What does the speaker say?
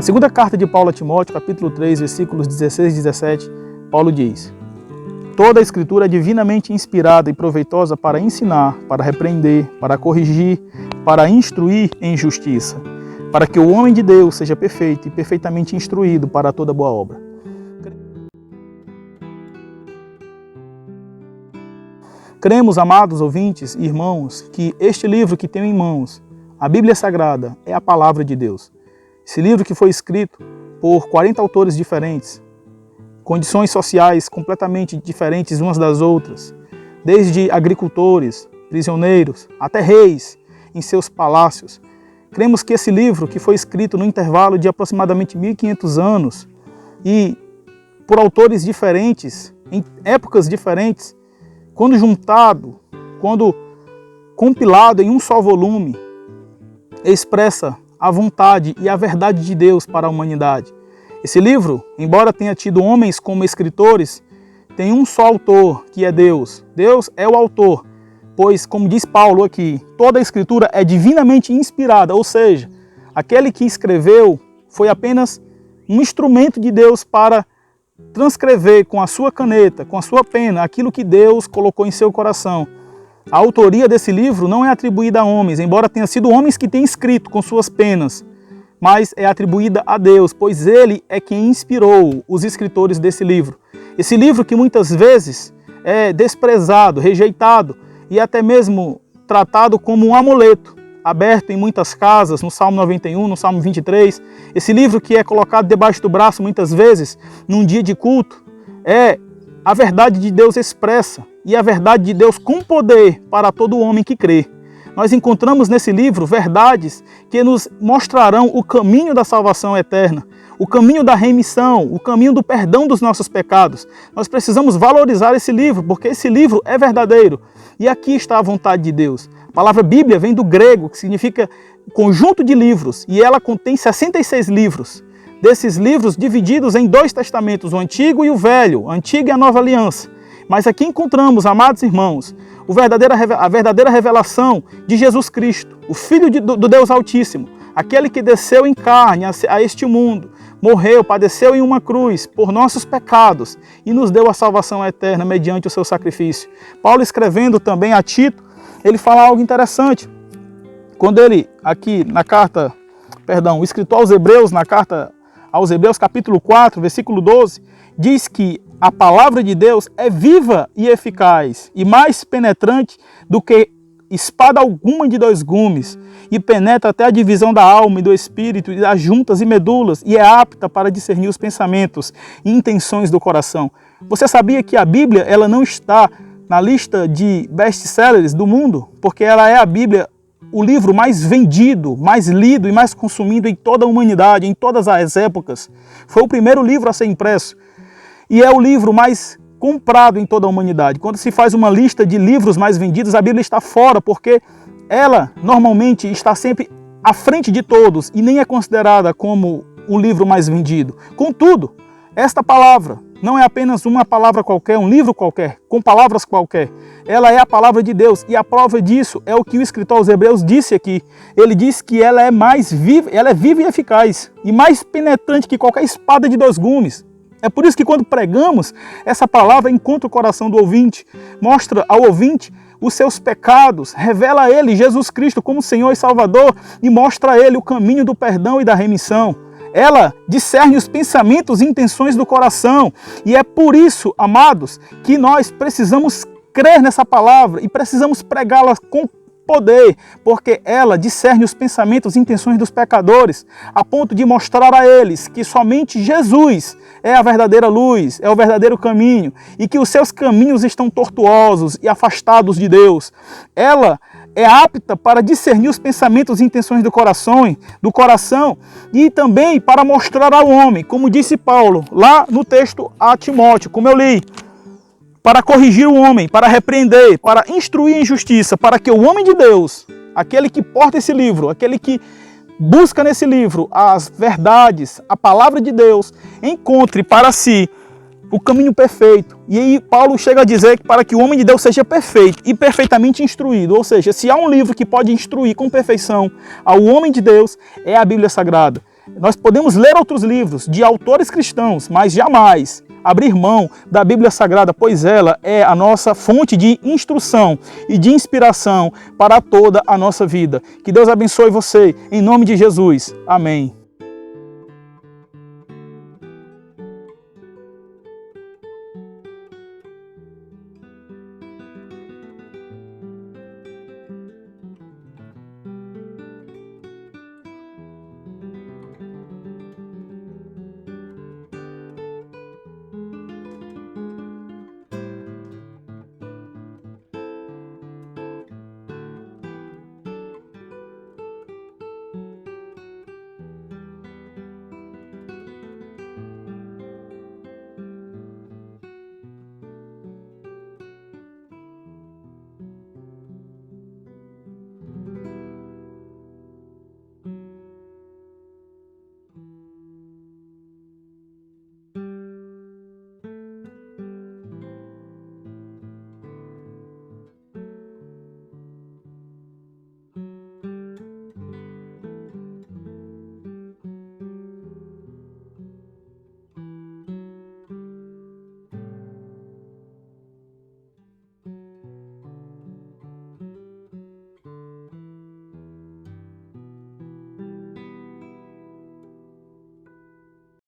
Na segunda carta de Paulo a Timóteo, capítulo 3, versículos 16 e 17, Paulo diz: toda a Escritura é divinamente inspirada e proveitosa para ensinar, para repreender, para corrigir, para instruir em justiça, para que o homem de Deus seja perfeito e perfeitamente instruído para toda boa obra. Cremos, amados ouvintes e irmãos, que este livro que tenho em mãos, a Bíblia Sagrada, é a palavra de Deus. Esse livro que foi escrito por 40 autores diferentes, condições sociais completamente diferentes umas das outras, desde agricultores, prisioneiros, até reis em seus palácios. Cremos que esse livro, que foi escrito no intervalo de aproximadamente 1500 anos e por autores diferentes, em épocas diferentes, quando juntado, quando compilado em um só volume, expressa a vontade e a verdade de Deus para a humanidade. Esse livro, embora tenha tido homens como escritores, tem um só autor, que é Deus. Deus é o autor, pois, como diz Paulo aqui, toda a Escritura é divinamente inspirada, ou seja, aquele que escreveu foi apenas um instrumento de Deus para transcrever com a sua caneta, com a sua pena, aquilo que Deus colocou em seu coração. A autoria desse livro não é atribuída a homens, embora tenha sido homens que tenham escrito com suas penas, mas é atribuída a Deus, pois Ele é quem inspirou os escritores desse livro. Esse livro que muitas vezes é desprezado, rejeitado e até mesmo tratado como um amuleto, aberto em muitas casas, no Salmo 91, no Salmo 23. Esse livro que é colocado debaixo do braço muitas vezes, num dia de culto, é a verdade de Deus expressa e a verdade de Deus com poder para todo homem que crê. Nós encontramos nesse livro verdades que nos mostrarão o caminho da salvação eterna, o caminho da remissão, o caminho do perdão dos nossos pecados. Nós precisamos valorizar esse livro, porque esse livro é verdadeiro. E aqui está a vontade de Deus. A palavra Bíblia vem do grego, que significa conjunto de livros, e ela contém 66 livros. Desses livros divididos em 2 testamentos, o Antigo e o Velho, a Antiga e a Nova Aliança. Mas aqui encontramos, amados irmãos, a verdadeira revelação de Jesus Cristo, o Filho do Deus Altíssimo, aquele que desceu em carne a este mundo, morreu, padeceu em uma cruz por nossos pecados e nos deu a salvação eterna mediante o seu sacrifício. Paulo, escrevendo também a Tito, ele fala algo interessante. Quando ele, aqui na carta, o escritor aos Hebreus, na carta aos Hebreus, capítulo 4, versículo 12, diz que a palavra de Deus é viva e eficaz e mais penetrante do que espada alguma de 2 gumes, e penetra até a divisão da alma e do espírito, e das juntas e medulas, e é apta para discernir os pensamentos e intenções do coração. Você sabia que a Bíblia ela não está na lista de best-sellers do mundo? Porque ela é a Bíblia, o livro mais vendido, mais lido e mais consumido em toda a humanidade, em todas as épocas. Foi o primeiro livro a ser impresso. E é o livro mais comprado em toda a humanidade. Quando se faz uma lista de livros mais vendidos, a Bíblia está fora, porque ela normalmente está sempre à frente de todos e nem é considerada como o livro mais vendido. Contudo, esta palavra não é apenas uma palavra qualquer, um livro qualquer, com palavras qualquer. Ela é a palavra de Deus, e a prova disso é o que o escritor aos Hebreus disse aqui. Ele diz que ela é mais viva, ela é viva e eficaz, e mais penetrante que qualquer espada de 2 gumes. É por isso que quando pregamos, essa palavra encontra o coração do ouvinte, mostra ao ouvinte os seus pecados, revela a ele Jesus Cristo como Senhor e Salvador e mostra a ele o caminho do perdão e da remissão. Ela discerne os pensamentos e intenções do coração, e é por isso, amados, que nós precisamos crer nessa palavra e precisamos pregá-la com poder, porque ela discerne os pensamentos e intenções dos pecadores, a ponto de mostrar a eles que somente Jesus é a verdadeira luz, é o verdadeiro caminho, e que os seus caminhos estão tortuosos e afastados de Deus. Ela é apta para discernir os pensamentos e intenções do coração e também para mostrar ao homem, como disse Paulo lá no texto a Timóteo, como eu li, para corrigir o homem, para repreender, para instruir em justiça, para que o homem de Deus, aquele que porta esse livro, aquele que busca nesse livro as verdades, a palavra de Deus, encontre para si o caminho perfeito. E aí Paulo chega a dizer que para que o homem de Deus seja perfeito e perfeitamente instruído, ou seja, se há um livro que pode instruir com perfeição ao homem de Deus, é a Bíblia Sagrada. Nós podemos ler outros livros de autores cristãos, mas jamais abrir mão da Bíblia Sagrada, pois ela é a nossa fonte de instrução e de inspiração para toda a nossa vida. Que Deus abençoe você, em nome de Jesus. Amém.